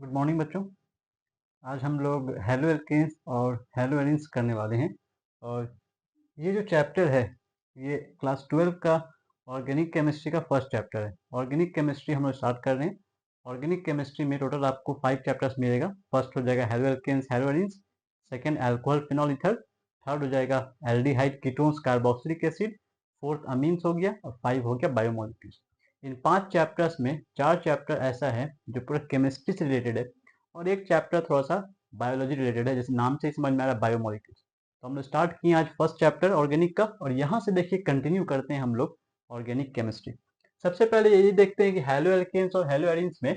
Good morning बच्चों। आज हम लोग हेलो एल्केन्स और हेलो एरीन्स करने वाले हैं। और ये जो चैप्टर है ये क्लास 12 का ऑर्गेनिक केमिस्ट्री का फर्स्ट चैप्टर है। ऑर्गेनिक केमिस्ट्री हम लोग स्टार्ट कर रहे हैं। ऑर्गेनिक केमिस्ट्री में टोटल आपको 5 चैप्टर्स मिलेगा। फर्स्ट हो जाएगा haloalkanes haloarenes, second alcohol phenol ether, third हो जाएगा aldehyde ketones carboxylic acid, fourth amines हो गया और 5 हो गया बायोमोलिक्यूल्स। इन 5 चैप्टर्स में 4 चैप्टर ऐसा है जो पूरा केमिस्ट्री से रिलेटेड है और एक चैप्टर थोड़ा सा बायोलॉजी रिलेटेड है, जैसे नाम से ही समझ में आ रहा है बायोमोलिक्यूल्स। तो हम लोग स्टार्ट किए आज फर्स्ट चैप्टर ऑर्गेनिक का और यहाँ से देखिए कंटिन्यू करते हैं हम लोग ऑर्गेनिक केमिस्ट्री। सबसे पहले यही देखते हैं कि हेलो एल्केन्स और हेलो एरीन्स में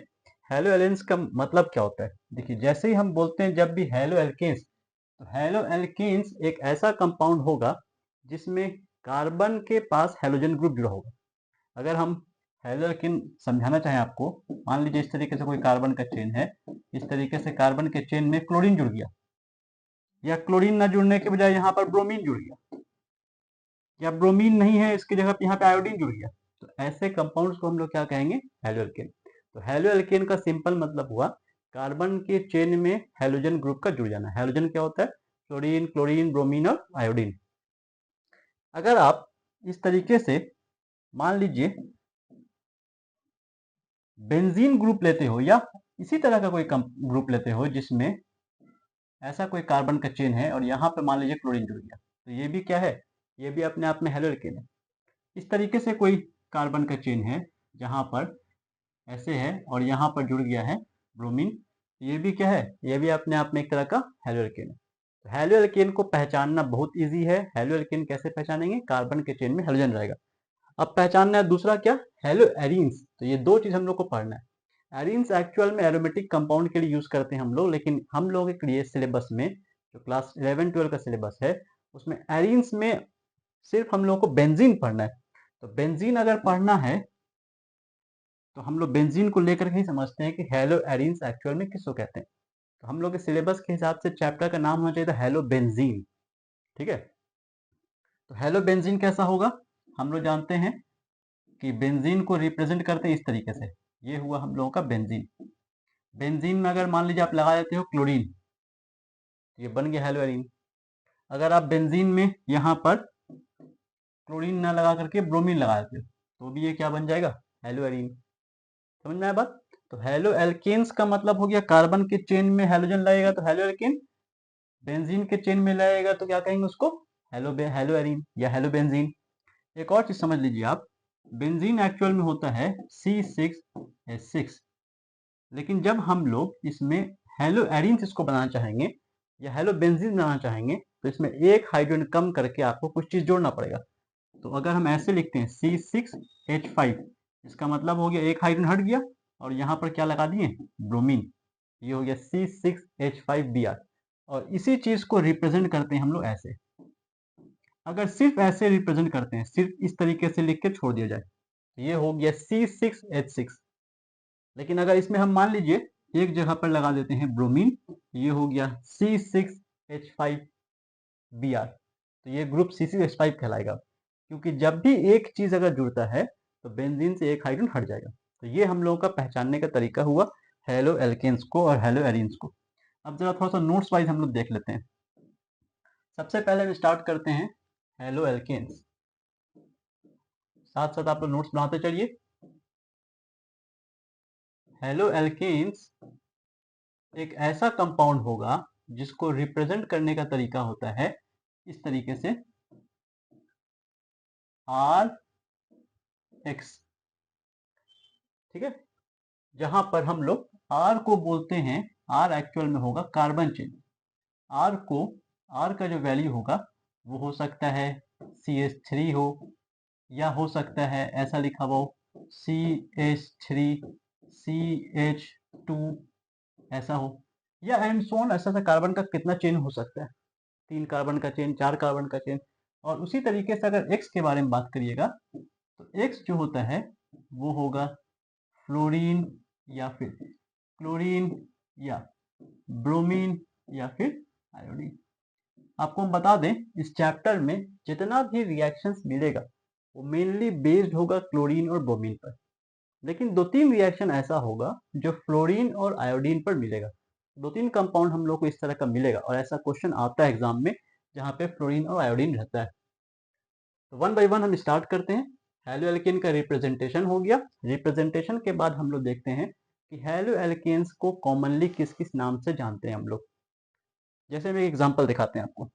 हेलो एलिन्स का मतलब क्या होता है। देखिए जैसे ही हम बोलते हैं जब भी हेलो एल्केन्स, तो हेलो एल्केन्स एक ऐसा कंपाउंड होगा जिसमें कार्बन के पास हेलोजन ग्रुप जुड़ा होगा। अगर हम हेलो एल्केन समझाना चाहें आपको, मान लीजिए इस तरीके से कोई कार्बन का चेन है, इस तरीके से कार्बन के चेन में क्लोरीन जुड़ गया, या क्लोरीन न जुड़ने के बजाय यहाँ पर ब्रोमीन जुड़ गया, या ब्रोमीन नहीं है इसकी जगह पे यहाँ पे आयोडीन जुड़ गया, तो ऐसे कंपाउंड्स को हम लोग क्या कहेंगे, हेलो एल्केन। तो हेलो एल्केन का सिंपल मतलब हुआ कार्बन के चेन में हेलोजन ग्रुप का जुड़ जाना। हेलोजन क्या होता है? क्लोरीन, क्लोरीन, ब्रोमीन और आयोडीन। अगर आप इस तरीके से मान लीजिए बेंजीन ग्रुप लेते हो या इसी तरह का कोई ग्रुप लेते हो जिसमें ऐसा कोई कार्बन का चेन है और यहाँ पे मान लीजिए क्लोरीन जुड़ गया, तो ये भी क्या है, ये भी अपने आप में हेलो एल्केन है। इस तरीके से कोई कार्बन का चेन है जहाँ पर ऐसे है और यहाँ पर जुड़ गया है ब्रोमीन, ये भी क्या है, ये भी अपने आप में एक तरह का हेलो एल्केन है। तो हेलो एल्केन को पहचानना बहुत ईजी है। हेलो एल्केन कैसे पहचानेंगे? कार्बन के चेन में हेलोजन रहेगा। अब पहचानना है दूसरा क्या, हेलो एरीन्स। तो ये दो चीज हम लोग को पढ़ना है। एरीन्स एक्चुअल में एरोमेटिक कंपाउंड के लिए यूज करते हैं हम लोग, लेकिन हम लोग के लिए सिलेबस में जो क्लास 11-12 का सिलेबस है उसमें एरीन्स में सिर्फ हम लोग को बेंजीन पढ़ना है। तो बेंजीन अगर पढ़ना है तो हम लोग बेंजीन को लेकर के ही समझते हैं कि हेलो एरीन्स एक्चुअल में किसको कहते हैं। तो हम लोग के सिलेबस के हिसाब से चैप्टर का नाम होना चाहिए था हेलो बेंजीन। ठीक है, तो हेलो बेंजीन कैसा होगा? हम लोग जानते हैं कि बेंजीन को रिप्रेजेंट करते हैं इस तरीके से। ये हुआ हम लोगों का बेंजीन। बेंजीन में अगर मान लीजिए आप लगा देते हो क्लोरीन, तो ये बन गया हेलो एरीन। अगर आप बेंजीन में यहाँ पर क्लोरीन ना लगा करके ब्रोमीन लगा देते हो तो भी ये क्या बन जाएगा, हेलो एरीन। समझ में आया बात? तो हेलो एल्केन्स का मतलब हो गया कार्बन के चेन में हेलोजन लगेगा तो हेलो एल्केन, बेंजीन के चेन में लगेगा तो क्या कहेंगे उसको, हेलो एरीन या हेलो बेंजीन। एक और चीज समझ लीजिए आप, बेंजीन एक्चुअल में होता है C6H6, लेकिन जब हम लोग इसमें हेलो एरीन्स इसको बनाना चाहेंगे या हेलो बेंजीन बनाना चाहेंगे तो इसमें एक हाइड्रोजन कम करके आपको कुछ चीज जोड़ना पड़ेगा। तो अगर हम ऐसे लिखते हैं C6H5, इसका मतलब हो गया एक हाइड्रोजन हट गया और यहाँ पर क्या लगा दिए, ब्रोमीन। ये हो गया C6H5Br। और इसी चीज को रिप्रेजेंट करते हैं हम लोग ऐसे। अगर सिर्फ ऐसे रिप्रेजेंट करते हैं, सिर्फ इस तरीके से लिख के छोड़ दिया जाए, तो ये हो गया C6H6। लेकिन अगर इसमें हम मान लीजिए एक जगह पर लगा देते हैं ब्रोमीन, ये हो गया C6H5Br। तो ये ग्रुप C6H5 कहलाएगा, क्योंकि जब भी एक चीज अगर जुड़ता है तो बेंजीन से एक हाइड्रोजन हट जाएगा। तो ये हम लोगों का पहचानने का तरीका हुआ हेलो एल्केन्स को और हेलो एरीन्स को। अब जरा थोड़ा सा नोट्स वाइज हम लोग देख लेते हैं। सबसे पहले हम स्टार्ट करते हैं हेलो एल्केन्स। साथ साथ आप लोग नोट्स बनाते चलिए। हेलो एल्केन्स एक ऐसा कंपाउंड होगा जिसको रिप्रेजेंट करने का तरीका होता है इस तरीके से, RX। ठीक है, जहां पर हम लोग R को बोलते हैं, R एक्चुअल में होगा कार्बन चेन। R को, R का जो वैल्यू होगा वो हो सकता है CH3 हो, या हो सकता है ऐसा लिखा हुआ हो CH3 CH2 ऐसा हो, या एंड सो ऑन। ऐसा कार्बन का कितना चेन हो सकता है, 3 कार्बन का चेन, 4 कार्बन का चेन। और उसी तरीके से अगर X के बारे में बात करिएगा तो X जो होता है वो होगा फ्लोरीन या फिर क्लोरीन या ब्रोमीन या फिर आयोडीन। आपको हम बता दें इस चैप्टर में जितना भी रिएक्शंस मिलेगा वो मेनली बेस्ड होगा क्लोरीन और ब्रोमीन पर। लेकिन 2-3 रिएक्शन ऐसा होगा जो फ्लोरीन और आयोडीन पर मिलेगा। 2-3 कंपाउंड हम लोग को इस तरह का मिलेगा और ऐसा क्वेश्चन आता है एग्जाम में जहाँ पे फ्लोरीन और आयोडीन रहता है। तो 1 बाय 1 हम स्टार्ट करते हैं। हेलो एल्केन का रिप्रेजेंटेशन हो गया। रिप्रेजेंटेशन के बाद हम लोग देखते हैं कि हेलो एल्केन्स को कॉमनली किस किस नाम से जानते हैं हम लोग। जैसे हम एक एग्जांपल दिखाते हैं आपको।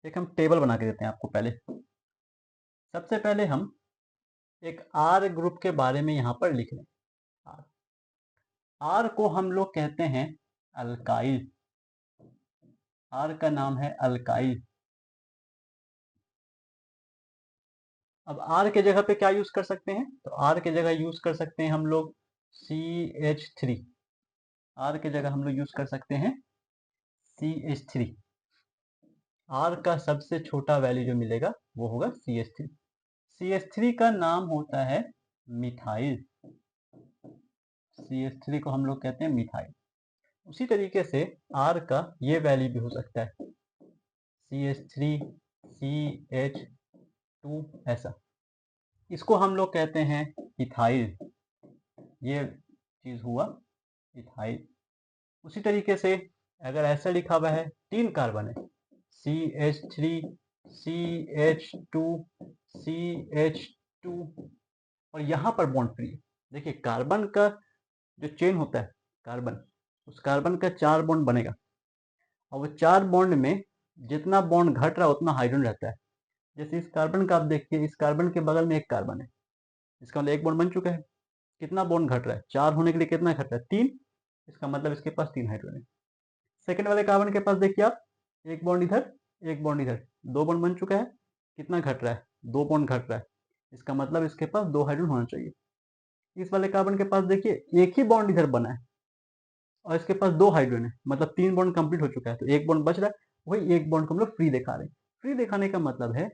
एक हम टेबल बना के देते हैं आपको। पहले सबसे पहले हम एक आर ग्रुप के बारे में यहाँ पर लिख लें। आर को हम लोग कहते हैं अल्काइल। आर का नाम है अल्काइल। अब आर के जगह पे क्या यूज कर सकते हैं? तो आर के जगह यूज कर सकते हैं हम लोग CH3। आर के जगह हम लोग यूज कर सकते हैं CH3। आर का सबसे छोटा वैल्यू जो मिलेगा वो होगा CH3। CH3 का नाम होता है मिथाइल। CH3 को हम लोग कहते हैं मिथाइल। उसी तरीके से आर का ये वैल्यू भी हो सकता है CH3 CH2 ऐसा। इसको हम लोग कहते हैं इथाइल। ये चीज हुआ इथाइल। उसी तरीके से अगर ऐसा लिखा हुआ है 3 कार्बन है CH3 CH2 CH2 और यहाँ पर बॉन्ड फ्री है। देखिए कार्बन का जो चेन होता है कार्बन, उस कार्बन का 4 बॉन्ड बनेगा और वो 4 बॉन्ड में जितना बॉन्ड घट रहा है उतना हाइड्रोजन रहता है। जैसे इस कार्बन का आप देखिए, इस कार्बन के बगल में एक कार्बन है, इसका मतलब एक बॉन्ड बन चुका है। कितना बॉन्ड घट रहा है? 4 होने के लिए कितना घट रहा है? 3। इसका मतलब इसके पास 3 हाइड्रोजन है। सेकंड वाले कार्बन के पास देखिए आप, एक बॉन्ड इधर एक बॉन्ड इधर, 2 बॉन्ड बन चुका है। कितना घट रहा है? 2 बॉन्ड घट रहा है। इसका मतलब इसके पास 2 हाइड्रोजन होना चाहिए। इस वाले कार्बन के पास देखिए एक ही बॉन्ड इधर बना है और इसके पास 2 हाइड्रोजन है, मतलब 3 बॉन्ड कंप्लीट हो चुका है। तो एक बॉन्ड बच रहा है, वही एक बॉन्ड को हम लोग फ्री दिखा रहे हैं। फ्री दिखाने का मतलब है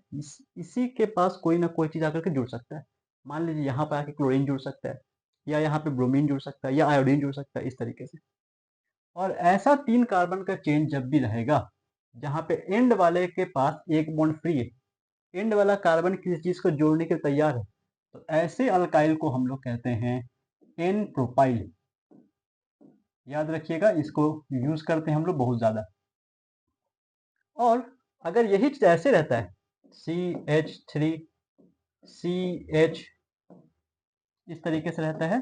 इसी के पास कोई ना कोई चीज आकर के जुड़ सकता है। मान लीजिए यहाँ पर आके क्लोरीन जुड़ सकता है, या यहाँ पे ब्रोमीन जुड़ सकता है, या आयोडीन जुड़ सकता है, इस तरीके से। और ऐसा 3 कार्बन का चेन जब भी रहेगा जहाँ पे एंड वाले के पास एक बॉन्ड फ्री है, एंड वाला कार्बन किसी चीज को जोड़ने के लिए तैयार है, तो ऐसे अल्काइल को हम लोग कहते हैं एन प्रोपाइल। याद रखिएगा, इसको यूज करते हैं हम लोग बहुत ज्यादा। और अगर यही चीज ऐसे रहता है CH3 CH इस तरीके से रहता है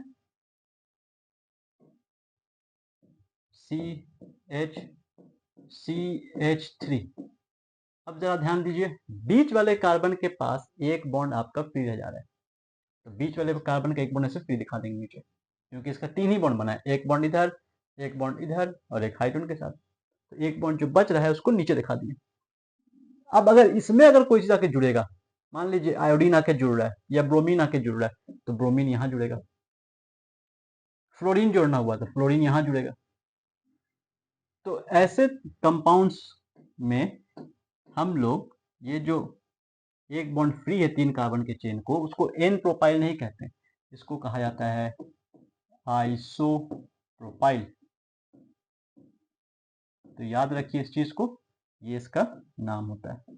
CH CH3। अब जरा ध्यान दीजिए, बीच वाले कार्बन के पास एक बॉन्ड आपका फ्री रह जा रहा है, तो बीच वाले कार्बन का एक बॉन्ड ऐसे फ्री दिखा देंगे नीचे, क्योंकि इसका 3 ही बॉन्ड बना है, एक बॉन्ड इधर एक बॉन्ड इधर और एक हाइड्रोजन के साथ। तो एक बॉन्ड जो बच रहा है उसको नीचे दिखा दिए। अब अगर इसमें अगर कोई चीज आके जुड़ेगा, मान लीजिए आयोडीन आके जुड़ रहा है या ब्रोमीन आके जुड़ रहा है, तो ब्रोमीन यहाँ जुड़ेगा। फ्लोरीन जोड़ना हुआ तो फ्लोरीन यहाँ जुड़ेगा। तो ऐसे कंपाउंड्स में हम लोग ये जो एक बॉन्ड फ्री है 3 कार्बन के चेन को, उसको एन प्रोपाइल नहीं कहते, इसको कहा जाता है आइसोप्रोपाइल। तो याद रखिए इस चीज को, ये इसका नाम होता है।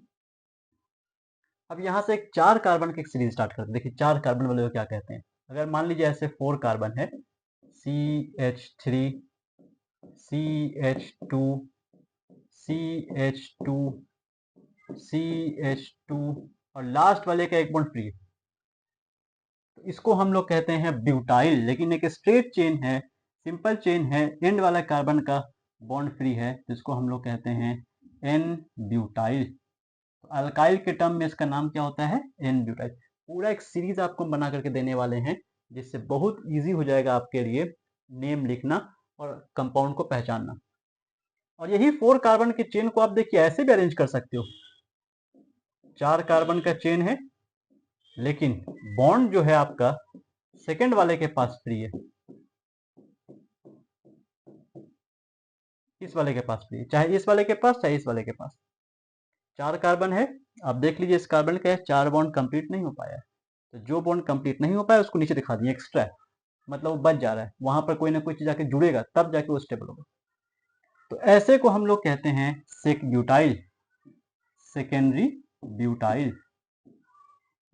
अब यहां से एक 4 कार्बन की एक सीरीज स्टार्ट करते हैं। देखिए 4 कार्बन वाले को क्या कहते हैं। अगर मान लीजिए ऐसे 4 कार्बन है CH3 CH2 CH2 CH2 और लास्ट वाले का एक बॉन्ड फ्री है, तो इसको हम लोग कहते हैं ब्यूटाइल। लेकिन एक स्ट्रेट चेन है, सिंपल चेन है, एंड वाला कार्बन का बॉन्ड फ्री है, तो इसको हम लोग कहते हैं एन ब्यूटाइल। तो अल्काइल के टर्म में इसका नाम क्या होता है? N butyl. पूरा एक सीरीज आपको बना करके देने वाले हैं, जिससे बहुत इजी हो जाएगा आपके लिए नेम लिखना और कंपाउंड को पहचानना। और यही 4 कार्बन के चेन को आप देखिए ऐसे भी अरेंज कर सकते हो। 4 कार्बन का चेन है, लेकिन बॉन्ड जो है आपका सेकंड वाले के पास फ्री है, इस वाले के पास फ्री है, चाहे इस वाले के पास चाहे इस वाले के पास। 4 कार्बन है, आप देख लीजिए इस कार्बन का 4 बॉन्ड कंप्लीट नहीं हो पाया है, तो जो बॉन्ड कंप्लीट नहीं हो पाया उसको नीचे दिखा दिए एक्स्ट्रा है, मतलब वो बच जा रहा है, वहां पर कोई ना कोई चीज आके जुड़ेगा तब जाके वो स्टेबल होगा। तो ऐसे को हम लोग कहते हैं सेक ब्यूटाइल, सेकेंडरी ब्यूटाइल।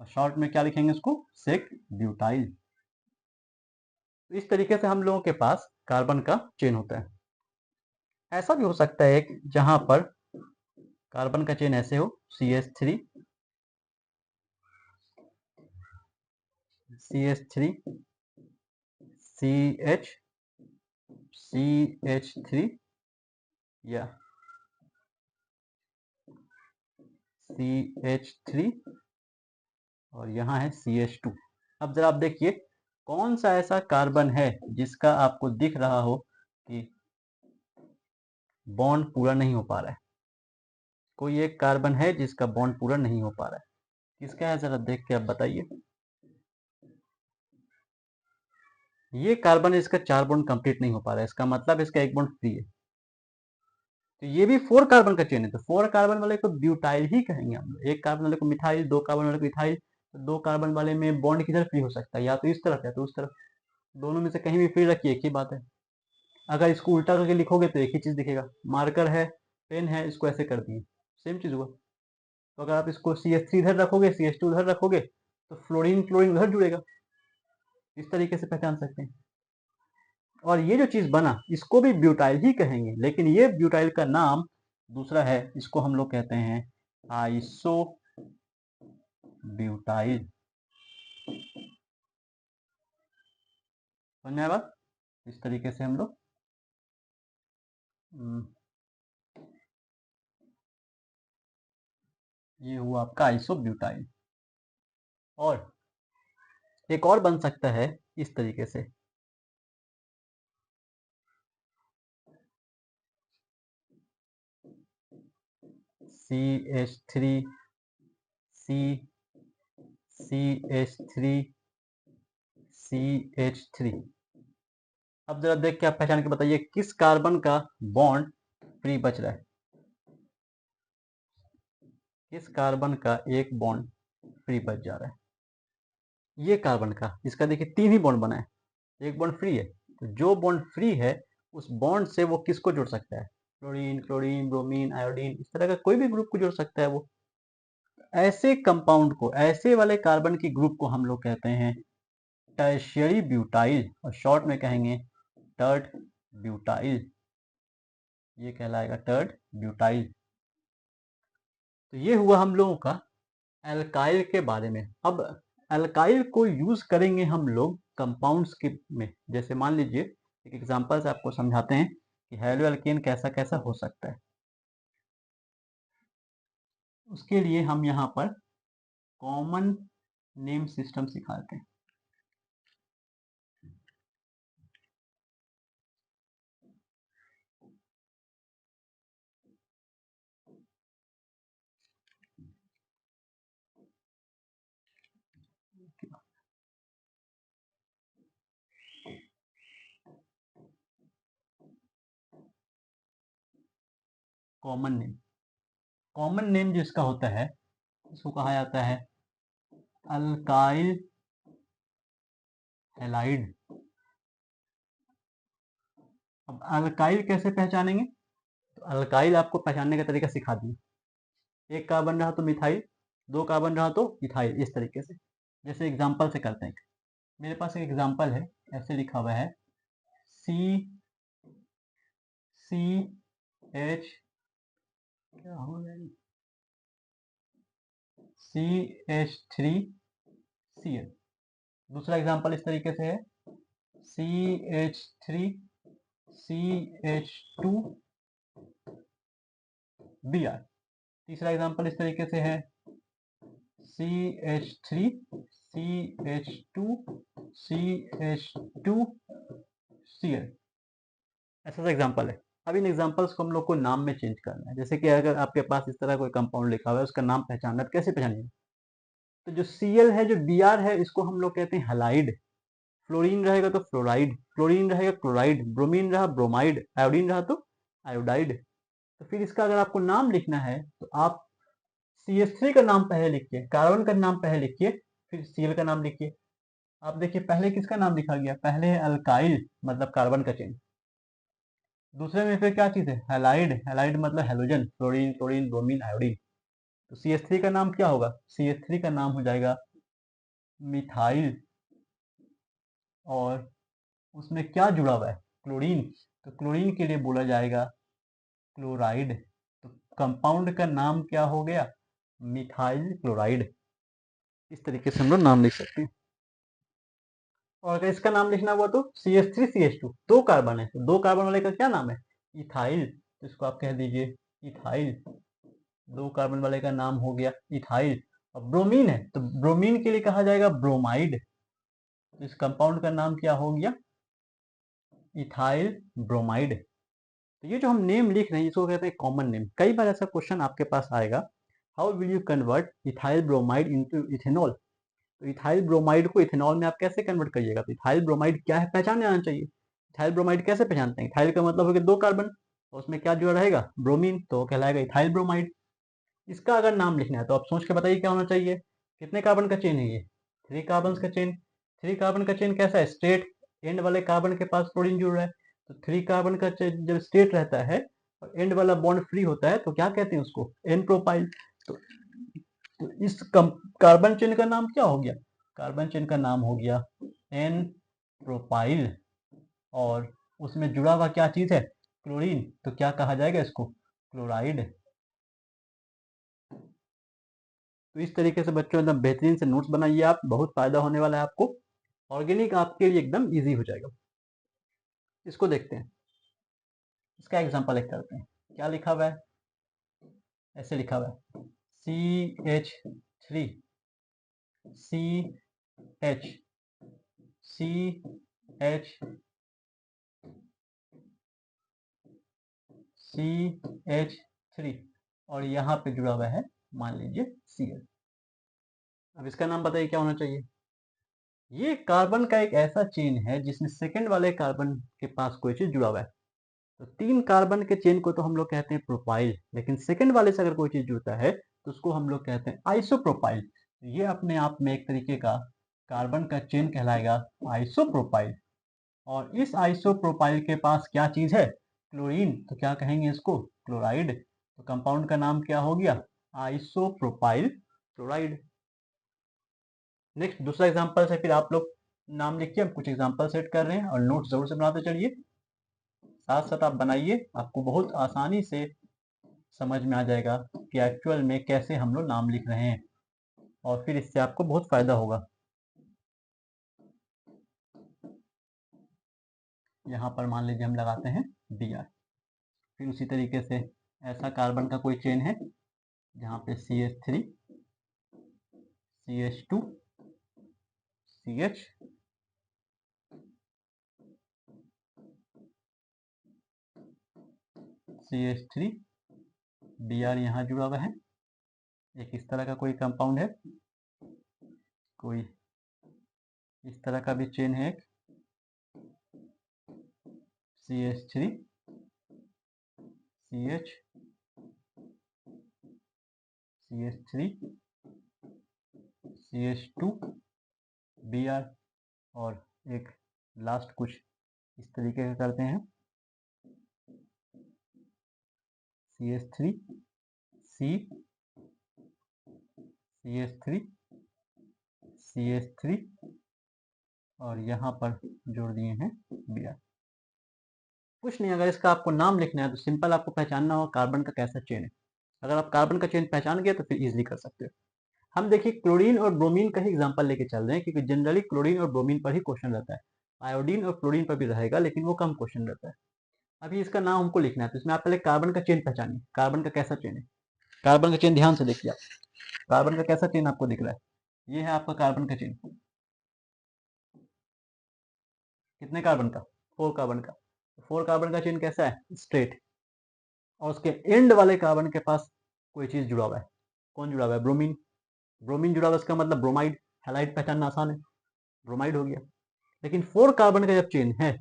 और शॉर्ट में क्या लिखेंगे उसको, सेक ब्यूटाइल। तो इस तरीके से हम लोगों के पास कार्बन का चेन होता है। ऐसा भी हो सकता है एक जहां पर कार्बन का चेन ऐसे हो, CH3 CH3 CH CH3 या CH3 और यहाँ है CH2। अब जरा आप देखिए कौन सा ऐसा कार्बन है जिसका आपको दिख रहा हो कि बॉन्ड पूरा नहीं हो पा रहा है। कोई एक कार्बन है जिसका बॉन्ड पूरा नहीं हो पा रहा है, किसका है जरा देख के आप बताइए। ये कार्बन, इसका 4 बॉन्ड कंप्लीट नहीं हो पा रहा है, इसका मतलब इसका एक बॉन्ड फ्री है। तो ये भी 4 कार्बन का चेन है, तो 4 कार्बन वाले को ब्यूटाइल ही कहेंगे हम लोग। एक कार्बन वाले को मिथाइल, 2 कार्बन वाले को इथाइल। तो 2 कार्बन वाले में बॉन्ड किधर फ्री हो सकता है, या तो इस तरफ या तो उस तरफ। दोनों में से कहीं भी फ्री रखिए, एक ही बात है। अगर इसको उल्टा करके लिखोगे तो एक ही चीज दिखेगा। मार्कर है, पेन है, इसको ऐसे कर दिए, सेम चीज हुआ। तो अगर आप इसको CH3 इधर रखोगे, CH2 उधर रखोगे, तो फ्लोरीन क्लोरीन उधर जुड़ेगा। इस तरीके से पहचान सकते हैं। और ये जो चीज बना इसको भी ब्यूटाइल ही कहेंगे, लेकिन ये ब्यूटाइल का नाम दूसरा है। इसको हम लोग कहते हैं आइसो ब्यूटाइल। समझ में आया बात? इस तरीके से हम लोग ये हुआ आपका आइसो ब्यूटाइल। और एक और बन सकता है इस तरीके से, CH3 CH3 CH3। अब जरा देख के आप पहचान के बताइए किस कार्बन का बॉन्ड फ्री बच रहा है। किस कार्बन का एक बॉन्ड फ्री बच जा रहा है। ये कार्बन का, इसका देखिए 3 ही बॉन्ड बना है, एक बॉन्ड फ्री है। तो जो बॉन्ड फ्री है उस बॉन्ड से वो किसको जोड़ सकता है, फ्लोरीन क्लोरीन ब्रोमीन आयोडीन, इस तरह का कोई भी ग्रुप को जोड़ सकता है वो। ऐसे कंपाउंड को, ऐसे वाले कार्बन की ग्रुप को हम लोग कहते हैं टर्शियरी ब्यूटाइल, और शॉर्ट में कहेंगे टर्ड ब्यूटाइल। ये कहलाएगा टर्ड ब्यूटाइल। तो ये हुआ हम लोगों का एल्काइल के बारे में। अब एल्काइल को यूज करेंगे हम लोग कंपाउंड्स के में। जैसे मान लीजिए एक एग्जांपल से आपको समझाते हैं कि हेलो एल्केन कैसा कैसा हो सकता है। उसके लिए हम यहाँ पर कॉमन नेम सिस्टम सिखाते हैं। कॉमन नेम, कॉमन नेम जिसका होता है उसको कहा जाता है अल्काइल हैलाइड। अब अल्काइल कैसे पहचानेंगे, तो अल्काइल आपको पहचानने का तरीका सिखा दिए। एक कार्बन रहा तो मिथाइल, 2 कार्बन रहा तो इथाइल, इस तरीके से। जैसे एग्जांपल से करते हैं। मेरे पास एक एग्जांपल है, ऐसे लिखा हुआ है CH क्या हो रहा है, CH3Cl। दूसरा एग्जांपल इस तरीके से है CH3CH2Br। तीसरा एग्जांपल इस तरीके से है CH3CH2CH2Cl। ऐसा एग्जांपल है। अब इन एग्जांपल्स को हम लोग को नाम में चेंज करना है। जैसे कि अगर आपके पास इस तरह कोई कंपाउंड लिखा हुआ है, उसका नाम पहचानना है, तो कैसे पहचानिए। तो जो Cl है, जो Br है, इसको हम लोग कहते हैं हलाइड। फ्लोरीन रहेगा तो फ्लोराइड, क्लोरीन रहेगा क्लोराइड, ब्रोमीन रहा ब्रोमाइड, आयोडीन रहा तो आयोडाइड। तो फिर इसका अगर आपको नाम लिखना है तो आप CH3 का नाम पहले लिखिए, कार्बन का नाम पहले लिखिए, फिर Cl का नाम लिखिए। आप देखिए पहले किसका नाम लिखा गया, पहले है अल्काइल मतलब कार्बन का चेन। दूसरे में फिर क्या चीज है, हैलाइड, हैलाइड मतलब halogen, fluorine chlorine bromine iodine. तो CH3 का नाम क्या होगा, CH3 का नाम हो जाएगा मिथाइल और उसमें क्या जुड़ा हुआ है, क्लोरीन, तो क्लोरीन के लिए बोला जाएगा क्लोराइड। तो कंपाउंड का नाम क्या हो गया, मिथाइल क्लोराइड। इस तरीके से हम लोग नाम लिख सकते हैं। और अगर इसका नाम लिखना हुआ तो CH3CH2, 2 कार्बन है, तो 2 कार्बन वाले का क्या नाम है, इथाइल। तो इसको आप कह दीजिए इथाइल, 2 कार्बन वाले का नाम हो गया इथाइल। और ब्रोमीन है तो ब्रोमीन के लिए कहा जाएगा ब्रोमाइड। तो इस कंपाउंड का नाम क्या हो गया, इथाइल ब्रोमाइड। तो ये जो हम नेम लिख रहे हैं इसको कहते हैं कॉमन नेम। कई बार ऐसा क्वेश्चन आपके पास आएगा, how will you convert ethyl bromide into ethanol. तो इथाइल ब्रोमाइड को इथेनॉल में आप कैसे कन्वर्ट करिएगा, तो इथाइल ब्रोमाइड क्या है पहचान आना चाहिए। इथाइल ब्रोमाइड कैसे पहचानते हैं, इथाइल का मतलब हो गया 2 कार्बन और उसमें क्या जुड़ा रहेगा, ब्रोमीन, तो कहलाएगा इथाइल ब्रोमाइड। इसका अगर नाम लिखना है तो आप सोच के बताइए क्या होना चाहिए। कितने कार्बन का चेन है ये, 3 कार्बन का चेन। 3 कार्बन का चेन कैसा है, स्ट्रेट, एंड वाले कार्बन के पास क्लोरीन जुड़ रहा है। तो 3 कार्बन का चेन जब स्ट्रेट रहता है और एंड वाला बॉन्ड फ्री होता है तो क्या कहते हैं उसको, एन प्रोपाइल। तो इस कार्बन चेन का नाम क्या हो गया, कार्बन चेन का नाम हो गया एन प्रोपाइल। और उसमें जुड़ा हुआ क्या चीज है, क्लोरीन, तो क्या कहा जाएगा इसको, क्लोराइड। तो इस तरीके से बच्चों एकदम बेहतरीन से नोट्स बनाइए आप, बहुत फायदा होने वाला है आपको। ऑर्गेनिक आपके लिए एकदम इजी हो जाएगा। इसको देखते हैं, इसका एग्जांपल एक करते हैं। क्या लिखा हुआ है, ऐसे लिखा हुआ है CH3 CH CH CH3 और यहाँ पे जुड़ा हुआ है मान लीजिए Cl। अब इसका नाम बताइए क्या होना चाहिए। ये कार्बन का एक ऐसा चेन है जिसमें सेकंड वाले कार्बन के पास कोई चीज जुड़ा हुआ है। तो 3 कार्बन के चेन को तो हम लोग कहते हैं प्रोपाइल, लेकिन सेकंड वाले से अगर कोई चीज जुड़ता है तो उसको हम लोग कहते हैं आइसोप्रोपाइल। तो ये अपने आप में एक तरीके का कार्बन का चेन कहलाएगा आइसोप्रोपाइल। और इस आइसोप्रोपाइल के पास क्या चीज है, क्लोरीन, तो क्या कहेंगे इसको, क्लोराइड। तो कंपाउंड का नाम क्या हो गया, आइसोप्रोपाइल क्लोराइड। नेक्स्ट दूसरा एग्जांपल से फिर आप लोग नाम लिखिए, हम कुछ एग्जांपल सेट कर रहे हैं और नोट जरूर से बनाते चलिए, साथ साथ आप बनाइए, आपको बहुत आसानी से समझ में आ जाएगा कि एक्चुअल में कैसे हम लोग नाम लिख रहे हैं और फिर इससे आपको बहुत फायदा होगा। यहाँ पर मान लीजिए हम लगाते हैं Br। फिर उसी तरीके से ऐसा कार्बन का कोई चेन है जहाँ पे CH3 CH2 CH CH3 Br यहाँ जुड़ा हुआ है। एक इस तरह का कोई कंपाउंड है, कोई इस तरह का भी चेन है, CH3 CH CH3 CH2 Br और एक लास्ट कुछ इस तरीके का करते हैं CH3 C CH3 CH3 और यहाँ पर जोड़ दिए हैं Br। कुछ नहीं, अगर इसका आपको नाम लिखना है तो सिंपल आपको पहचानना होगा कार्बन का कैसा चेन है। अगर आप कार्बन का चेन पहचान गए तो फिर इजीली कर सकते हो। हम देखिए क्लोरीन और ब्रोमीन का ही एग्जांपल लेके चल रहे हैं क्योंकि जनरली क्लोरीन और ब्रोमीन पर ही क्वेश्चन रहता है। आयोडीन और क्लोरीन पर भी रहेगा लेकिन वो कम क्वेश्चन रहता है। अभी इसका नाम हमको लिखना है तो इसमें आप पहले कार्बन का चेन पहचानिए, कार्बन का कैसा चेन है। कार्बन का चेन ध्यान से देखिए आप, कार्बन का कैसा चेन आपको दिख रहा है, ये है आपका कार्बन का चेन। कितने कार्बन का, 4 कार्बन का। 4 कार्बन का चेन कैसा है, स्ट्रेट, और उसके एंड वाले कार्बन के पास कोई चीज जुड़ा हुआ है। कौन जुड़ा हुआ है, ब्रोमीन। ब्रोमीन जुड़ा हुआ है, इसका मतलब ब्रोमाइड, हैलाइड पहचानना आसान है, ब्रोमाइड हो गया। लेकिन 4 कार्बन का जब चेन है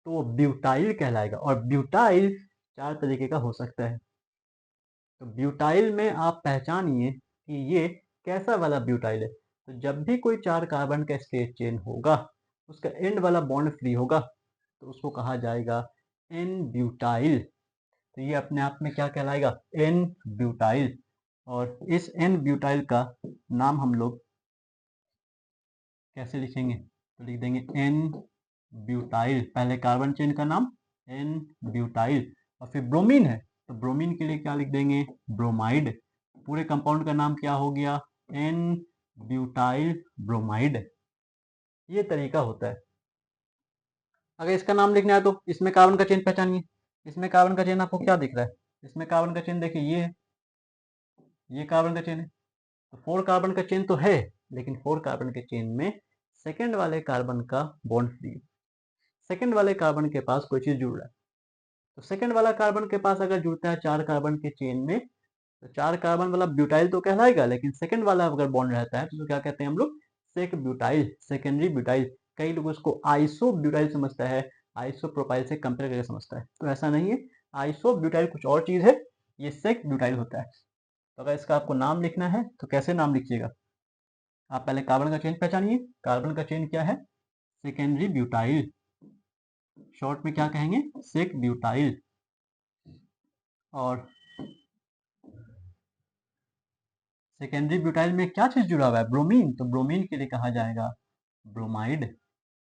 तो वो ब्यूटाइल कहलाएगा, और ब्यूटाइल 4 तरीके का हो सकता है। तो ब्यूटाइल में आप पहचानिए कि ये कैसा वाला ब्यूटाइल है। तो जब भी कोई 4 कार्बन का स्ट्रेट चेन होगा उसका एंड वाला बॉन्ड फ्री होगा तो उसको कहा जाएगा एन ब्यूटाइल। तो ये अपने आप में क्या कहलाएगा, एन ब्यूटाइल। और इस एन ब्यूटाइल का नाम हम लोग कैसे लिखेंगे, तो लिख देंगे एन ब्यूटाइल, पहले कार्बन चेन का नाम एन ब्यूटाइल, और फिर ब्रोमीन है तो ब्रोमीन के लिए क्या लिख देंगे, ब्रोमाइड। पूरे कंपाउंड का नाम क्या हो गया, एन ब्यूटाइल ब्रोमाइड। ये तरीका होता है। अगर इसका नाम लिखना है तो इसमें कार्बन का चेन पहचानिए। इसमें कार्बन का चेन आपको क्या दिख रहा है, इसमें कार्बन का चेन देखिए ये है, ये कार्बन का चेन है। तो 4 कार्बन का चेन तो है, लेकिन 4 कार्बन के चेन में सेकंड वाले कार्बन का बॉन्ड फ्री है। सेकंड वाले कार्बन के पास कोई चीज जुड़ रहा है, तो सेकंड वाला कार्बन के पास अगर जुड़ता है 4 कार्बन के चेन में, तो 4 कार्बन वाला ब्यूटाइल तो कहलाएगा, लेकिन सेकंड वाला अगर बॉन्ड रहता है तो क्या कहते हैं हम लोग, सेक ब्यूटाइल, सेकेंडरी ब्यूटाइल। कई लोग उसको आइसो ब्यूटाइल समझता है, आइसो प्रोपाइल से कंपेयर करके समझता है, तो ऐसा नहीं है। आइसो ब्यूटाइल कुछ और चीज है, ये सेक ब्यूटाइल होता है। तो अगर इसका आपको नाम लिखना है तो कैसे नाम लिखिएगा, आप पहले कार्बन का चेन पहचानिए। कार्बन का चेन क्या है, सेकेंडरी ब्यूटाइल, शॉर्ट में क्या कहेंगे, सेक ब्यूटाइल। और सेकेंडरी ब्यूटाइल में क्या चीज जुड़ा हुआ है, ब्रोमीन, तो ब्रोमीन के लिए कहा जाएगा ब्रोमाइड।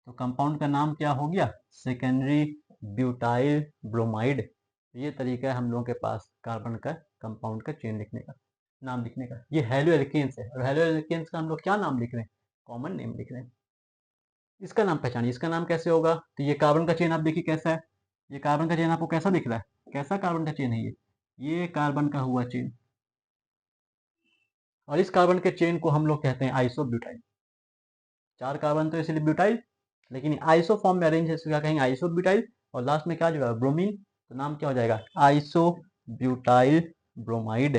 तो कंपाउंड का नाम क्या हो गया, सेकेंडरी ब्यूटाइल ब्रोमाइड। ये तरीका है हम लोगों के पास कार्बन का कंपाउंड का चेन लिखने का, नाम लिखने का। ये हेलो एल्केन्स है, और हेलो एल्केन्स का हम लोग क्या नाम लिख रहे हैं, कॉमन नेम लिख रहे हैं। इसका नाम पहचानिए, इसका नाम कैसे होगा, तो ये कार्बन का चेन आप देखिए कैसा है, ये कार्बन का चेन आपको कैसा दिख रहा है, कैसा कार्बन का चेन है ये कार्बन का हुआ चेन, और इस कार्बन के चेन को हम लोग कहते हैं आइसोब्यूटाइल। 4 कार्बन तो इसलिए ब्यूटाइल, लेकिन आइसो फॉर्म में अरेंज है, इसको क्या कहेंगे, आइसोब्यूटाइल। और लास्ट में क्या जुड़ा है, ब्रोमीन, तो नाम क्या हो जाएगा, आइसोब्यूटाइल ब्रोमाइड।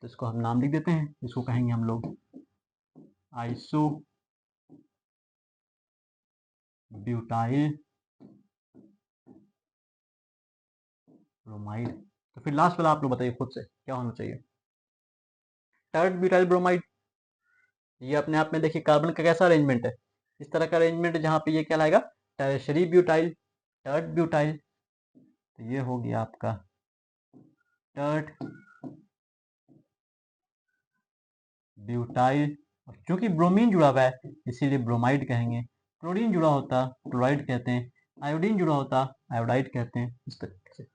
तो इसको हम नाम लिख देते हैं, इसको कहेंगे हम लोग आइसो ब्यूटाइल ब्रोमाइड। तो फिर लास्ट वाला आप लोग बताइए खुद से क्या होना चाहिए, टर्ड ब्यूटाइल ब्रोमाइड। ये अपने आप में देखिए कार्बन का कैसा अरेंजमेंट है, इस तरह का अरेंजमेंट जहाँ पे ये क्या लाएगा, टर्शरी ब्यूटाइल, टर्ड ब्यूटाइल। तो ये हो गया आपका टर्ड ब्यूटाइल, और चूंकि ब्रोमीन जुड़ा हुआ है इसीलिए ब्रोमाइड कहेंगे। क्लोरीन जुड़ा होता क्लोराइड कहते हैं, आयोडीन जुड़ा होता आयोडाइड कहते हैं, इस तरीके से।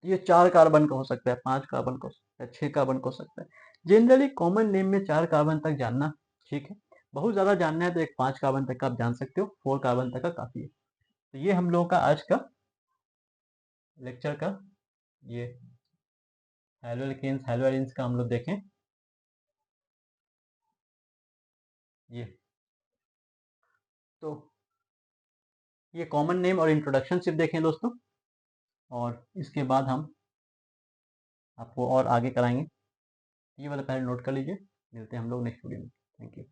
ये 4 कार्बन का हो सकता है, 5 कार्बन का हो सकता है, 6 कार्बन का हो सकता है। जनरली कॉमन नेम में 4 कार्बन तक जानना ठीक है। बहुत ज्यादा जानना है तो एक 5 कार्बन तक का आप जान सकते हो, 4 कार्बन तक का काफी है। तो ये हम लोगों का आज का लेक्चर का ये हैलोएल्केन्स हैलोएरिन्स का हम लोग देखें। ये तो ये कॉमन नेम और इंट्रोडक्शन सिर्फ देखें दोस्तों, और इसके बाद हम आपको और आगे कराएंगे। ये वाला पहले नोट कर लीजिए, मिलते हैं हम लोग नेक्स्ट वीडियो में। Thank you.